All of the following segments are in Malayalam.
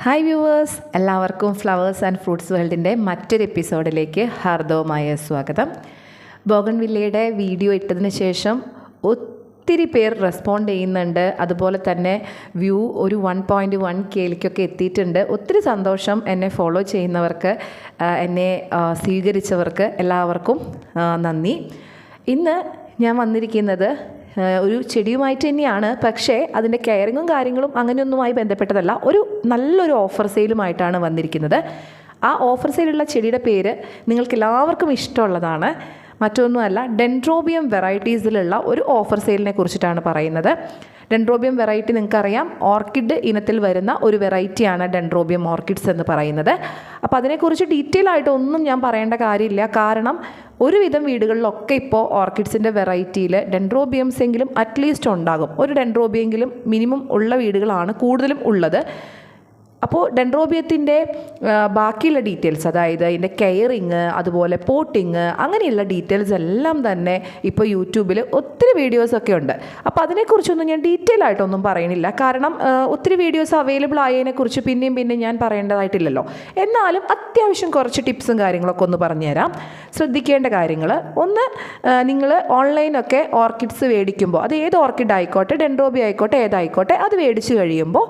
ഹായ് വ്യൂവേഴ്സ്, എല്ലാവർക്കും ഫ്ലവേഴ്സ് ആൻഡ് ഫ്രൂട്ട്സ് വേൾഡിൻ്റെ മറ്റൊരു എപ്പിസോഡിലേക്ക് ഹാർദവമായ സ്വാഗതം. ബോഗൺവില്ലയുടെ വീഡിയോ ഇട്ടതിന് ശേഷം ഒത്തിരി പേർ റെസ്പോണ്ട് ചെയ്യുന്നുണ്ട്. അതുപോലെ തന്നെ വ്യൂ ഒരു 1.1Kയിലേക്കൊക്കെ എത്തിയിട്ടുണ്ട്. ഒത്തിരി സന്തോഷം. എന്നെ ഫോളോ ചെയ്യുന്നവർക്ക്, എന്നെ സ്വീകരിച്ചവർക്ക് എല്ലാവർക്കും നന്ദി. ഇന്ന് ഞാൻ വന്നിരിക്കുന്നത് ഒരു ചെടിയുമായിട്ട് തന്നെയാണ്. പക്ഷേ അതിൻ്റെ കെയറിങ്ങും കാര്യങ്ങളും അങ്ങനെയൊന്നുമായി ബന്ധപ്പെട്ടതല്ല. ഒരു നല്ലൊരു ഓഫർ സെയിലുമായിട്ടാണ് വന്നിരിക്കുന്നത്. ആ ഓഫർ സെയിലുള്ള ചെടിയുടെ പേര് നിങ്ങൾക്ക് എല്ലാവർക്കും ഇഷ്ടമുള്ളതാണ്. മറ്റൊന്നുമല്ല, ഡെൻഡ്രോബിയം വെറൈറ്റീസിലുള്ള ഒരു ഓഫർ സെയിലിനെ കുറിച്ചിട്ടാണ് പറയുന്നത്. ഡെൻഡ്രോബിയം വെറൈറ്റി നിങ്ങൾക്കറിയാം, ഓർക്കിഡ് ഇനത്തിൽ വരുന്ന ഒരു വെറൈറ്റിയാണ് ഡെൻഡ്രോബിയം ഓർക്കിഡ്സ് എന്ന് പറയുന്നത്. അപ്പോൾ അതിനെക്കുറിച്ച് ഡീറ്റെയിൽ ആയിട്ടൊന്നും ഞാൻ പറയേണ്ട കാര്യമില്ല. കാരണം ഒരുവിധം വീടുകളിലൊക്കെ ഇപ്പോൾ ഓർക്കിഡ്സിൻ്റെ വെറൈറ്റിയിൽ ഡെൻഡ്രോബിയംസ് എങ്കിലും അറ്റ്ലീസ്റ്റ് ഉണ്ടാകും. ഒരു ഡെൻഡ്രോബിയെങ്കിലും മിനിമം ഉള്ള വീടുകളാണ് കൂടുതലും ഉള്ളത്. അപ്പോൾ ഡെൻഡ്രോബിയത്തിൻ്റെ ബാക്കിയുള്ള ഡീറ്റെയിൽസ്, അതായത് അതിൻ്റെ കെയറിങ്, അതുപോലെ പോട്ടിങ്, അങ്ങനെയുള്ള ഡീറ്റെയിൽസ് എല്ലാം തന്നെ ഇപ്പോൾ യൂട്യൂബിൽ ഒത്തിരി വീഡിയോസൊക്കെ ഉണ്ട്. അപ്പോൾ അതിനെക്കുറിച്ചൊന്നും ഞാൻ ഡീറ്റെയിൽ ആയിട്ടൊന്നും പറയണില്ല. കാരണം ഒത്തിരി വീഡിയോസ് അവൈലബിൾ ആയതിനെക്കുറിച്ച് പിന്നെയും ഞാൻ പറയേണ്ടതായിട്ടില്ലല്ലോ. എന്നാലും അത്യാവശ്യം കുറച്ച് ടിപ്സും കാര്യങ്ങളൊക്കെ ഒന്ന് പറഞ്ഞുതരാം. ശ്രദ്ധിക്കേണ്ട കാര്യങ്ങൾ: ഒന്ന്, നിങ്ങൾ ഓൺലൈനൊക്കെ ഓർക്കിഡ്സ് മേടിക്കുമ്പോൾ, അത് ഏത് ഓർക്കിഡ് ആയിക്കോട്ടെ, ഡെൻഡ്രോബിയ ആയിക്കോട്ടെ, ഏതായിക്കോട്ടെ, അത് മേടിച്ച് കഴിയുമ്പോൾ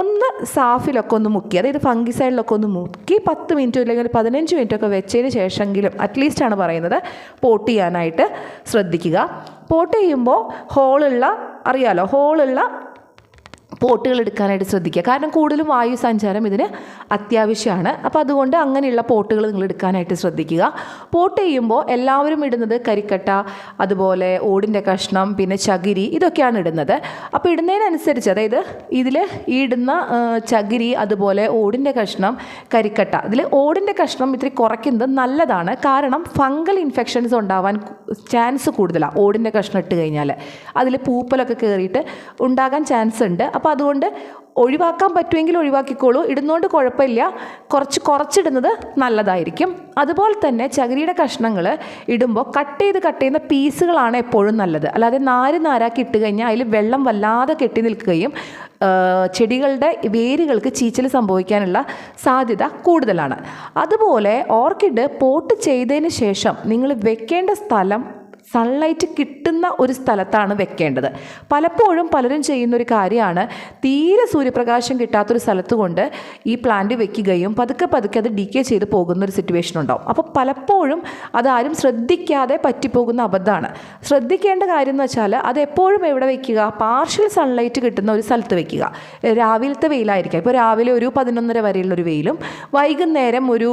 ഒന്ന് സാഫിലൊക്കെ ഒന്ന് മുക്കി, അതായത് ഫംഗിസൈഡിലൊക്കെ ഒന്ന് മുക്കി 10 മിനിറ്റ് അല്ലെങ്കിൽ 15 മിനിറ്റൊക്കെ വെച്ചതിന് ശേഷമെങ്കിലും അറ്റ്ലീസ്റ്റാണ് പറയുന്നത് പോട്ട് ചെയ്യാനായിട്ട് ശ്രദ്ധിക്കുക. പോട്ട് ചെയ്യുമ്പോൾ ഹോളുള്ള പോട്ടുകൾ എടുക്കാനായിട്ട് ശ്രദ്ധിക്കുക. കാരണം കൂടുതലും വായു സഞ്ചാരം ഇതിന് അത്യാവശ്യമാണ്. അപ്പോൾ അതുകൊണ്ട് അങ്ങനെയുള്ള പോട്ടുകൾ നിങ്ങൾ എടുക്കാനായിട്ട് ശ്രദ്ധിക്കുക. പോട്ട് ചെയ്യുമ്പോൾ എല്ലാവരും ഇടുന്നത് കരിക്കട്ട, അതുപോലെ ഓടിൻ്റെ കഷ്ണം, പിന്നെ ചകിരി, ഇതൊക്കെയാണ് ഇടുന്നത്. അപ്പോൾ ഇടുന്നതിനനുസരിച്ച്, അതായത് ഇതിൽ ഈ ഇടുന്ന ചകിരി, അതുപോലെ ഓടിൻ്റെ കഷ്ണം, കരിക്കട്ട, ഇതിൽ ഓടിൻ്റെ കഷ്ണം ഇത്തിരി കുറയ്ക്കുന്നത് നല്ലതാണ്. കാരണം ഫംഗൽ ഇൻഫെക്ഷൻസ് ഉണ്ടാവാൻ ചാൻസ് കൂടുതലാണ്. ഓടിൻ്റെ കഷ്ണം ഇട്ട് കഴിഞ്ഞാൽ അതിൽ പൂപ്പലൊക്കെ കയറിയിട്ട് ഉണ്ടാകാൻ ചാൻസ് ഉണ്ട്. അപ്പോൾ അതുകൊണ്ട് ഒഴിവാക്കാൻ പറ്റുമെങ്കിൽ ഒഴിവാക്കിക്കോളൂ. ഇടുന്നതുകൊണ്ട് കുഴപ്പമില്ല, കുറച്ചിടുന്നത് നല്ലതായിരിക്കും. അതുപോലെ തന്നെ ചകിരിയുടെ കഷ്ണങ്ങൾ ഇടുമ്പോൾ കട്ട് ചെയ്യുന്ന പീസുകളാണ് എപ്പോഴും നല്ലത്. അല്ലാതെ നാരാക്കി ഇട്ട് കഴിഞ്ഞാൽ അതിൽ വെള്ളം വല്ലാതെ കെട്ടി നിൽക്കുകയും ചെടികളുടെ വേരുകൾക്ക് ചീച്ചൽ സംഭവിക്കാനുള്ള സാധ്യത കൂടുതലാണ്. അതുപോലെ ഓർക്കിഡ് പോട്ട് ചെയ്തതിന് ശേഷം നിങ്ങൾ വെക്കേണ്ട സ്ഥലം സൺലൈറ്റ് കിട്ടുന്ന ഒരു സ്ഥലത്താണ് വെക്കേണ്ടത്. പലപ്പോഴും പലരും ചെയ്യുന്നൊരു കാര്യമാണ്, തീരെ സൂര്യപ്രകാശം കിട്ടാത്തൊരു സ്ഥലത്ത് കൊണ്ട് ഈ പ്ലാന്റ് വെക്കുകയും പതുക്കെ അത് ഡീക്കേ ചെയ്ത് പോകുന്നൊരു സിറ്റുവേഷൻ ഉണ്ടാവും. അപ്പോൾ പലപ്പോഴും അതാരും ശ്രദ്ധിക്കാതെ പറ്റിപ്പോകുന്ന അബദ്ധമാണ്. ശ്രദ്ധിക്കേണ്ട കാര്യം എന്ന് വെച്ചാൽ അത് എപ്പോഴും എവിടെ വെക്കുക, പാർഷ്യൽ സൺലൈറ്റ് കിട്ടുന്ന ഒരു സ്ഥലത്ത് വെക്കുക. രാവിലത്തെ വെയിലായിരിക്കാം. ഇപ്പോൾ രാവിലെ ഒരു 11:30 വരെയുള്ളൊരു വെയിലും വൈകുന്നേരം ഒരു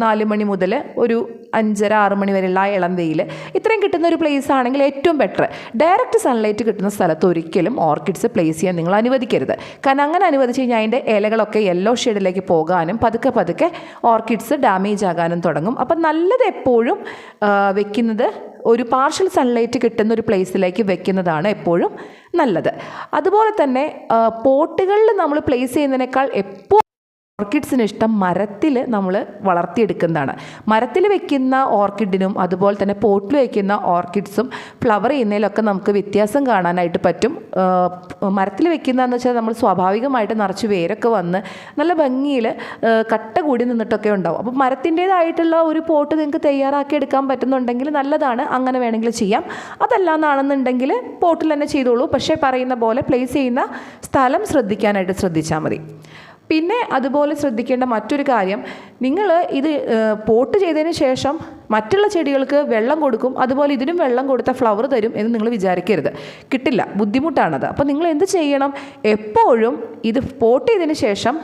4 മണി മുതൽ ഒരു 5:30-6 മണി വരെയുള്ള ഇളം വെയിൽ, ഇത്രയും കിട്ടുന്ന ഒരു പ്ലേസ് ആണെങ്കിൽ ഏറ്റവും ബെറ്റർ. ഡയറക്റ്റ് സൺലൈറ്റ് കിട്ടുന്ന സ്ഥലത്ത് ഒരിക്കലും ഓർക്കിഡ്സ് പ്ലേസ് ചെയ്യാൻ നിങ്ങൾ അനുവദിക്കരുത്. കാരണം അങ്ങനെ അനുവദിച്ച് കഴിഞ്ഞാൽ അതിൻ്റെ ഇലകളൊക്കെ യെല്ലോ ഷെയ്ഡിലേക്ക് പോകാനും പതുക്കെ ഓർക്കിഡ്സ് ഡാമേജ് ആകാനും തുടങ്ങും. അപ്പം നല്ലത് എപ്പോഴും വെക്കുന്നത് ഒരു പാർഷ്യൽ സൺലൈറ്റ് കിട്ടുന്ന ഒരു പ്ലേസിലേക്ക് വെക്കുന്നതാണ് എപ്പോഴും നല്ലത്. അതുപോലെ തന്നെ പോട്ടുകളിൽ നമ്മൾ പ്ലേസ് ചെയ്യുന്നതിനേക്കാൾ എപ്പോൾ ഓർക്കിഡ്സിന് ഇഷ്ടം മരത്തിൽ നമ്മൾ വളർത്തിയെടുക്കുന്നതാണ്. മരത്തിൽ വെക്കുന്ന ഓർക്കിഡിനും അതുപോലെ തന്നെ പോട്ടിൽ വയ്ക്കുന്ന ഓർക്കിഡ്സും ഫ്ലവർ ചെയ്യുന്നതിലൊക്കെ നമുക്ക് വ്യത്യാസം കാണാനായിട്ട് പറ്റും. മരത്തിൽ വെക്കുന്നതെന്ന് വെച്ചാൽ നമ്മൾ സ്വാഭാവികമായിട്ട് നിറച്ച് വേരൊക്കെ വന്ന് നല്ല ഭംഗിയിൽ കട്ട കൂടി നിന്നിട്ടൊക്കെ ഉണ്ടാവും. അപ്പോൾ മരത്തിൻ്റേതായിട്ടുള്ള ഒരു പോട്ട് നിങ്ങൾക്ക് തയ്യാറാക്കി എടുക്കാൻ പറ്റുന്നുണ്ടെങ്കിൽ നല്ലതാണ്, അങ്ങനെ വേണമെങ്കിൽ ചെയ്യാം. അതല്ലാന്നാണെന്നുണ്ടെങ്കിൽ പോട്ടിൽ തന്നെ ചെയ്തോളൂ. പക്ഷേ പറയുന്ന പോലെ പ്ലേസ് ചെയ്യുന്ന സ്ഥലം ശ്രദ്ധിച്ചാൽ മതി. പിന്നെ അതുപോലെ ശ്രദ്ധിക്കേണ്ട മറ്റൊരു കാര്യം, നിങ്ങൾ ഇത് പോട്ട് ചെയ്തതിന് ശേഷം മറ്റുള്ള ചെടികൾക്ക് വെള്ളം കൊടുക്കും, അതുപോലെ ഇതിനും വെള്ളം കൊടുത്താൽ ഫ്ലവർ തരും എന്ന് നിങ്ങൾ വിചാരിക്കരുത്. കിട്ടില്ല, ബുദ്ധിമുട്ടാണത്. അപ്പോൾ നിങ്ങൾ എന്ത് ചെയ്യണം, എപ്പോഴും ഇത് പോട്ട് ചെയ്തതിന് ശേഷം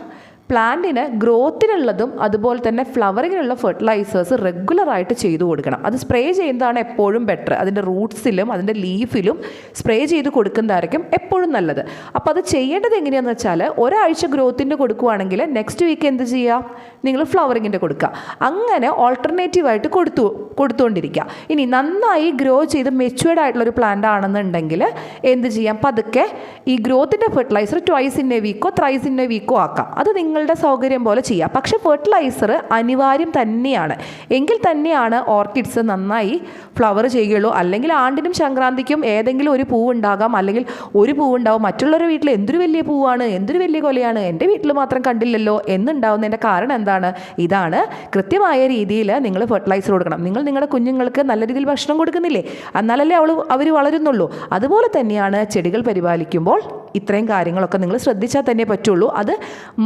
പ്ലാന്റിന് ഗ്രോത്തിനുള്ളതും അതുപോലെ തന്നെ ഫ്ലവറിങ്ങിനുള്ള ഫെർട്ടിലൈസേഴ്സ് റെഗുലറായിട്ട് ചെയ്തു കൊടുക്കണം. അത് സ്പ്രേ ചെയ്യുന്നതാണ് എപ്പോഴും ബെറ്റർ. അതിൻ്റെ റൂട്ട്സിലും അതിൻ്റെ ലീഫിലും സ്പ്രേ ചെയ്ത് കൊടുക്കുന്നതായിരിക്കും എപ്പോഴും നല്ലത്. അപ്പോൾ അത് ചെയ്യേണ്ടത് എങ്ങനെയാണെന്ന് വെച്ചാൽ, ഒരാഴ്ച ഗ്രോത്തിൻ്റെ കൊടുക്കുകയാണെങ്കിൽ നെക്സ്റ്റ് വീക്ക് എന്ത് ചെയ്യുക, നിങ്ങൾ ഫ്ലവറിങ്ങിൻ്റെ കൊടുക്കുക. അങ്ങനെ ഓൾട്ടർനേറ്റീവായിട്ട് കൊടുത്തുകൊണ്ടിരിക്കുക. ഇനി നന്നായി ഗ്രോ ചെയ്ത് മെച്യൂർഡ് ആയിട്ടുള്ളൊരു പ്ലാന്റ് ആണെന്നുണ്ടെങ്കിൽ എന്ത് ചെയ്യാം, പതുക്കെ ഈ ഗ്രോത്തിൻ്റെ fertiliser 2 in a week, 3 in a week ആക്കാം. അത് നിങ്ങൾ നിങ്ങളുടെ സൗകര്യം പോലെ ചെയ്യാം. പക്ഷേ ഫെർട്ടിലൈസർ അനിവാര്യം തന്നെയാണ്. എങ്കിൽ തന്നെയാണ് ഓർക്കിഡ്സ് നന്നായി ഫ്ലവർ ചെയ്യുകയുള്ളൂ. അല്ലെങ്കിൽ ആണ്ടിനും സംക്രാന്തിക്കും ഏതെങ്കിലും ഒരു പൂവ് ഉണ്ടാകാം, അല്ലെങ്കിൽ ഒരു പൂവ് ഉണ്ടാവും. മറ്റുള്ളവരുടെ വീട്ടിൽ എന്തൊരു വലിയ പൂവാണ്, എന്തൊരു വലിയ കൊലയാണ്, എൻ്റെ വീട്ടിൽ മാത്രം കണ്ടില്ലല്ലോ എന്നുണ്ടാവുന്നതിൻ്റെ കാരണം എന്താണ്? ഇതാണ്. കൃത്യമായ രീതിയിൽ നിങ്ങൾ ഫെർട്ടിലൈസർ കൊടുക്കണം. നിങ്ങൾ നിങ്ങളുടെ കുഞ്ഞുങ്ങൾക്ക് നല്ല രീതിയിൽ ഭക്ഷണം കൊടുക്കുന്നില്ലേ? എന്നാലല്ലേ അവർ വളരുന്നുള്ളൂ. അതുപോലെ തന്നെയാണ് ചെടികൾ പരിപാലിക്കുമ്പോൾ ഇത്രയും കാര്യങ്ങളൊക്കെ നിങ്ങൾ ശ്രദ്ധിച്ചാൽ തന്നെ പറ്റുള്ളൂ. അത്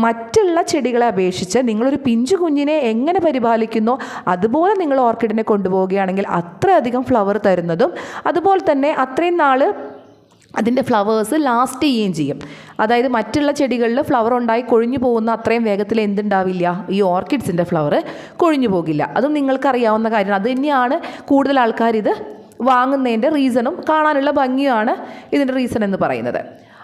മറ്റുള്ള ചെടികളെ അപേക്ഷിച്ച് നിങ്ങളൊരു പിഞ്ചു കുഞ്ഞിനെ എങ്ങനെ പരിപാലിക്കുന്നോ അതുപോലെ നിങ്ങൾ ഓർക്കിഡിനെ കൊണ്ടുപോവുകയാണെങ്കിൽ അത്രയധികം ഫ്ലവർ തരുന്നതും അതുപോലെ തന്നെ അത്രയും നാൾ അതിൻ്റെ ഫ്ലവേഴ്സ് ലാസ്റ്റ് ചെയ്യുകയും ചെയ്യും. അതായത് മറ്റുള്ള ചെടികളിൽ ഫ്ലവർ ഉണ്ടായി കൊഴിഞ്ഞു പോകുന്ന അത്രയും വേഗത്തിൽ എന്തുണ്ടാവില്ല, ഈ ഓർക്കിഡ്സിൻ്റെ ഫ്ലവർ കൊഴിഞ്ഞു പോകില്ല. അതും നിങ്ങൾക്കറിയാവുന്ന കാര്യമാണ്. അത് തന്നെയാണ് കൂടുതൽ ആൾക്കാർ ഇത് വാങ്ങുന്നതിൻ്റെ റീസണും കാണാനുള്ള ഭംഗിയുമാണ് ഇതിൻ്റെ റീസൺ എന്ന് പറയുന്നത്.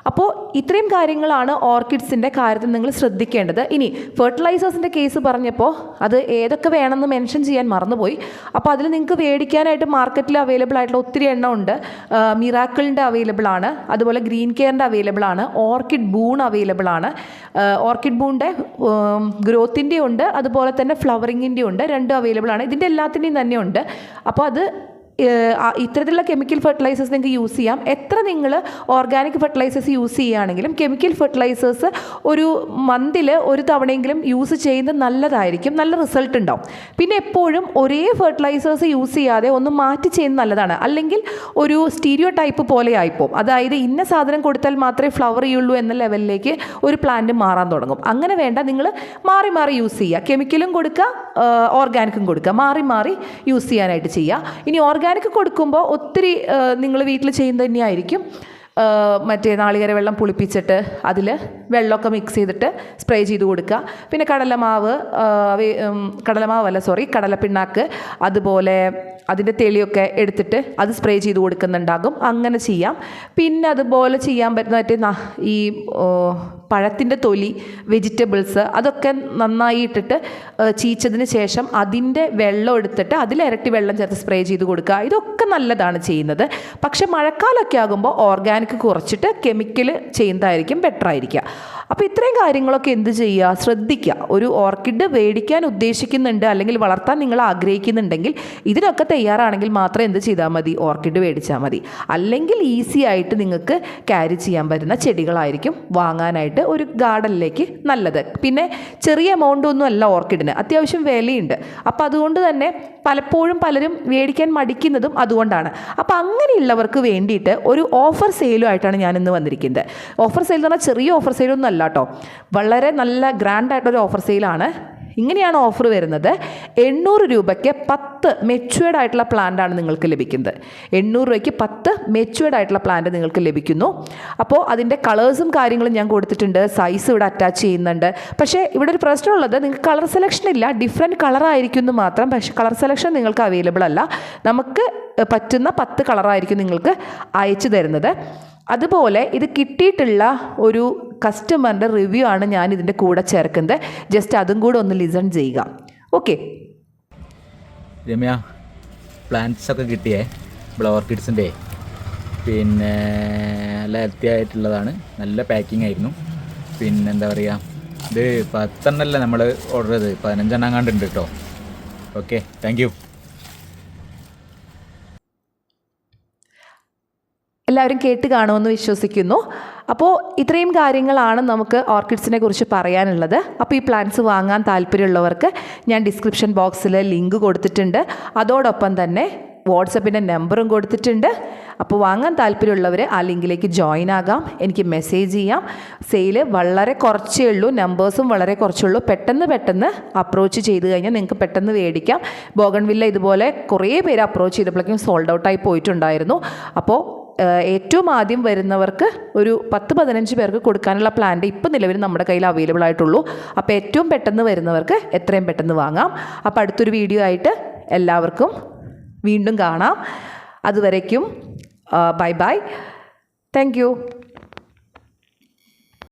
അപ്പോൾ ഇത്രയും കാര്യങ്ങളാണ് ഓർക്കിഡ്സിൻ്റെ കാര്യത്തിൽ നിങ്ങൾ ശ്രദ്ധിക്കേണ്ടത്. ഇനി ഫെർട്ടിലൈസേഴ്സിൻ്റെ കേസ് പറഞ്ഞപ്പോൾ അത് ഏതൊക്കെ വേണമെന്ന് മെൻഷൻ ചെയ്യാൻ മറന്നുപോയി. അപ്പോൾ അതിൽ നിങ്ങൾക്ക് മേടിക്കാനായിട്ട് മാർക്കറ്റിൽ അവൈലബിൾ ആയിട്ടുള്ള ഒത്തിരി എണ്ണം ഉണ്ട്. മിറാക്കിളിൻ്റെ അവൈലബിൾ ആണ്, അതുപോലെ ഗ്രീൻ കെയറിൻ്റെ അവൈലബിൾ ആണ്, ഓർക്കിഡ് ബൂൺ അവൈലബിൾ ആണ്. ഓർക്കിഡ് ബൂണിൻ്റെ ഗ്രോത്തിൻ്റെ ഉണ്ട്, അതുപോലെ തന്നെ ഫ്ലവറിങ്ങിൻ്റെ ഉണ്ട്. രണ്ടും അവൈലബിൾ ആണ്. ഇതിൻ്റെ എല്ലാത്തിൻ്റെയും തന്നെ ഉണ്ട്. അപ്പോൾ അത് ഇത്തരത്തിലുള്ള കെമിക്കൽ ഫെർട്ടിലൈസേഴ്സ് നിങ്ങൾക്ക് യൂസ് ചെയ്യാം. എത്ര നിങ്ങൾ ഓർഗാനിക് ഫെർട്ടിലൈസേഴ്സ് യൂസ് ചെയ്യുകയാണെങ്കിലും കെമിക്കൽ ഫെർട്ടിലൈസേഴ്സ് ഒരു മന്തിൽ ഒരു തവണയെങ്കിലും യൂസ് ചെയ്യുന്നത് നല്ലതായിരിക്കും, നല്ല റിസൾട്ട് ഉണ്ടാവും. പിന്നെ എപ്പോഴും ഒരേ ഫെർട്ടിലൈസേഴ്സ് യൂസ് ചെയ്യാതെ ഒന്ന് മാറ്റി ചെയ്യുന്നത് നല്ലതാണ്. അല്ലെങ്കിൽ ഒരു സ്റ്റീരിയോ ടൈപ്പ് പോലെ ആയിപ്പോവും. അതായത് ഇന്ന സാധനം കൊടുത്താൽ മാത്രമേ ഫ്ലവർ ചെയ്യുള്ളൂ എന്ന ലെവലിലേക്ക് ഒരു പ്ലാന്റ് മാറാൻ തുടങ്ങും. അങ്ങനെ വേണ്ട, നിങ്ങൾ മാറി മാറി യൂസ് ചെയ്യുക. കെമിക്കലും കൊടുക്കുക, ഓർഗാനിക്കും കൊടുക്കുക, മാറി മാറി യൂസ് ചെയ്യാനായിട്ട് ചെയ്യുക. ഇനി ഓർഗാനിക് കൊടുക്കുമ്പോൾ ഒത്തിരി നിങ്ങൾ വീട്ടിൽ ചെയ്യുന്നത് തന്നെയായിരിക്കും. മറ്റേ നാളികേര വെള്ളം പുളിപ്പിച്ചിട്ട് അതിൽ വെള്ളമൊക്കെ മിക്സ് ചെയ്തിട്ട് സ്പ്രേ ചെയ്ത് കൊടുക്കുക. പിന്നെ കടലപ്പിണ്ണാക്ക്, അതുപോലെ അതിൻ്റെ തെളിയൊക്കെ എടുത്തിട്ട് അത് സ്പ്രേ ചെയ്ത് കൊടുക്കുന്നുണ്ടാകും. അങ്ങനെ ചെയ്യാം. പിന്നെ അതുപോലെ ചെയ്യാൻ പറ്റുന്ന മറ്റേ ഈ പഴത്തിൻ്റെ തൊലി, വെജിറ്റബിൾസ് അതൊക്കെ നന്നായി ഇട്ടിട്ട് ചീച്ചതിന് ശേഷം അതിൻ്റെ വെള്ളം എടുത്തിട്ട് അതിലിരട്ടി വെള്ളം ചേർത്ത് സ്പ്രേ ചെയ്ത് കൊടുക്കുക. ഇതൊക്കെ നല്ലതാണ് ചെയ്യുന്നത്. പക്ഷേ മഴക്കാലമൊക്കെ ആകുമ്പോൾ ഓർഗാനിക് കുറച്ചിട്ട് കെമിക്കൽ ചെയ്യുന്നതായിരിക്കും ബെറ്റർ ആയിരിക്കുക. അപ്പോൾ ഇത്രയും കാര്യങ്ങളൊക്കെ എന്ത് ചെയ്യുക, ശ്രദ്ധിക്കുക. ഒരു ഓർക്കിഡ് മേടിക്കാൻ ഉദ്ദേശിക്കുന്നുണ്ട് അല്ലെങ്കിൽ വളർത്താൻ നിങ്ങൾ ആഗ്രഹിക്കുന്നുണ്ടെങ്കിൽ ഇതിനൊക്കെ തയ്യാറാണെങ്കിൽ മാത്രം എന്ത് ചെയ്താൽ മതി, ഓർക്കിഡ് മേടിച്ചാൽ മതി. അല്ലെങ്കിൽ ഈസി ആയിട്ട് നിങ്ങൾക്ക് ക്യാരി ചെയ്യാൻ പറ്റുന്ന ചെടികളായിരിക്കും വാങ്ങാനായിട്ട് ഒരു ഗാർഡനിലേക്ക് നല്ലത്. പിന്നെ ചെറിയ എമൗണ്ട് ഒന്നും അല്ല ഓർക്കിഡിന്, അത്യാവശ്യം വിലയുണ്ട്. അപ്പോൾ അതുകൊണ്ട് തന്നെ പലപ്പോഴും പലരും മേടിക്കാൻ മടിക്കുന്നതും അതുകൊണ്ടാണ്. അപ്പോൾ അങ്ങനെയുള്ളവർക്ക് വേണ്ടിയിട്ട് ഒരു ഓഫർ സെയിലുമായിട്ടാണ് ഞാനിന്ന് വന്നിരിക്കുന്നത്. ഓഫർ സെയിൽ എന്ന് പറഞ്ഞാൽ ചെറിയ ഓഫർ സെയിലൊന്നും അല്ല കേട്ടോ, വളരെ നല്ല ഗ്രാൻഡായിട്ടൊരു ഓഫർ സെയിലാണ്. ഇങ്ങനെയാണ് ഓഫർ വരുന്നത്. 800 രൂപയ്ക്ക് 10 മെച്യൂർഡ് ആയിട്ടുള്ള പ്ലാന്റാണ് നിങ്ങൾക്ക് ലഭിക്കുന്നത്. 800 രൂപയ്ക്ക് 10 മെച്യൂർഡ് ആയിട്ടുള്ള പ്ലാന്റ് നിങ്ങൾക്ക് ലഭിക്കുന്നു. അപ്പോൾ അതിൻ്റെ കളേഴ്സും കാര്യങ്ങളും ഞാൻ കൊടുത്തിട്ടുണ്ട്, സൈസ് ഇവിടെ അറ്റാച്ച് ചെയ്യുന്നുണ്ട്. പക്ഷേ ഇവിടെ ഒരു പ്രശ്നമുള്ളത്, നിങ്ങൾക്ക് കളർ സെലക്ഷൻ ഇല്ല, ഡിഫറെൻറ്റ് കളറായിരിക്കും എന്ന് മാത്രം. പക്ഷേ കളർ സെലക്ഷൻ നിങ്ങൾക്ക് അവൈലബിൾ അല്ല. നമുക്ക് പറ്റുന്ന 10 കളറായിരിക്കും നിങ്ങൾക്ക് അയച്ചു തരുന്നത്. അതുപോലെ ഇത് കിട്ടിയിട്ടുള്ള ഒരു കസ്റ്റമറിൻ്റെ റിവ്യൂ ആണ് ഞാൻ ഇതിൻ്റെ കൂടെ ചേർക്കുന്നത്. ജസ്റ്റ് അതും കൂടെ ഒന്ന് ലിസൺ ചെയ്യുക. ഓക്കെ രമ്യ, പ്ലാന്റ്സ് ഒക്കെ കിട്ടിയേ ഇവിടെ ഓർക്കിഡ്സിൻ്റെ. പിന്നെ നല്ല ഹെൽത്തി ആയിട്ടുള്ളതാണ്, നല്ല പാക്കിംഗ് ആയിരുന്നു. പിന്നെ എന്താ പറയുക, ഇത് 10 എണ്ണമല്ല നമ്മൾ ഓർഡർ ചെയ്തത്, 15 എണ്ണം കണ്ടുണ്ട് കേട്ടോ. Okay, thank you. എല്ലാവരും കേട്ട് കാണുമെന്ന് വിശ്വസിക്കുന്നു. അപ്പോൾ ഇത്രയും കാര്യങ്ങളാണ് നമുക്ക് ഓർക്കിഡ്സിനെ കുറിച്ച് പറയാനുള്ളത്. അപ്പോൾ ഈ പ്ലാന്റ്സ് വാങ്ങാൻ താല്പര്യമുള്ളവർക്ക് ഞാൻ ഡിസ്ക്രിപ്ഷൻ ബോക്സിൽ ലിങ്ക് കൊടുത്തിട്ടുണ്ട്. അതോടൊപ്പം തന്നെ വാട്സപ്പിൻ്റെ നമ്പറും കൊടുത്തിട്ടുണ്ട്. അപ്പോൾ വാങ്ങാൻ താല്പര്യമുള്ളവർ ആ ലിങ്കിലേക്ക് ജോയിൻ ആകാം, എനിക്ക് മെസ്സേജ് ചെയ്യാം. സെയിൽ വളരെ കുറച്ചേ ഉള്ളൂ, നമ്പേഴ്സും വളരെ കുറച്ചുള്ളൂ. പെട്ടെന്ന് അപ്രോച്ച് ചെയ്ത് കഴിഞ്ഞാൽ നിങ്ങൾക്ക് പെട്ടെന്ന് മേടിക്കാം. ബോഗൺവില്ല ഇതുപോലെ കുറേ പേര് അപ്രോച്ച് ചെയ്തപ്പോഴേക്കും സോൾഡ് ഔട്ടായി പോയിട്ടുണ്ടായിരുന്നു. അപ്പോൾ ഏറ്റവും ആദ്യം വരുന്നവർക്ക് ഒരു 10-15 പേർക്ക് കൊടുക്കാനുള്ള പ്ലാന്റ് ഇപ്പം നിലവിൽ നമ്മുടെ കയ്യിൽ അവൈലബിൾ ആയിട്ടുള്ളൂ. അപ്പോൾ ഏറ്റവും പെട്ടെന്ന് വരുന്നവർക്ക് എത്രയും പെട്ടെന്ന് വാങ്ങാം. അപ്പോൾ അടുത്തൊരു വീഡിയോ ആയിട്ട് എല്ലാവർക്കും വീണ്ടും കാണാം. അതുവരയ്ക്കും ബൈ ബൈ, താങ്ക് യു.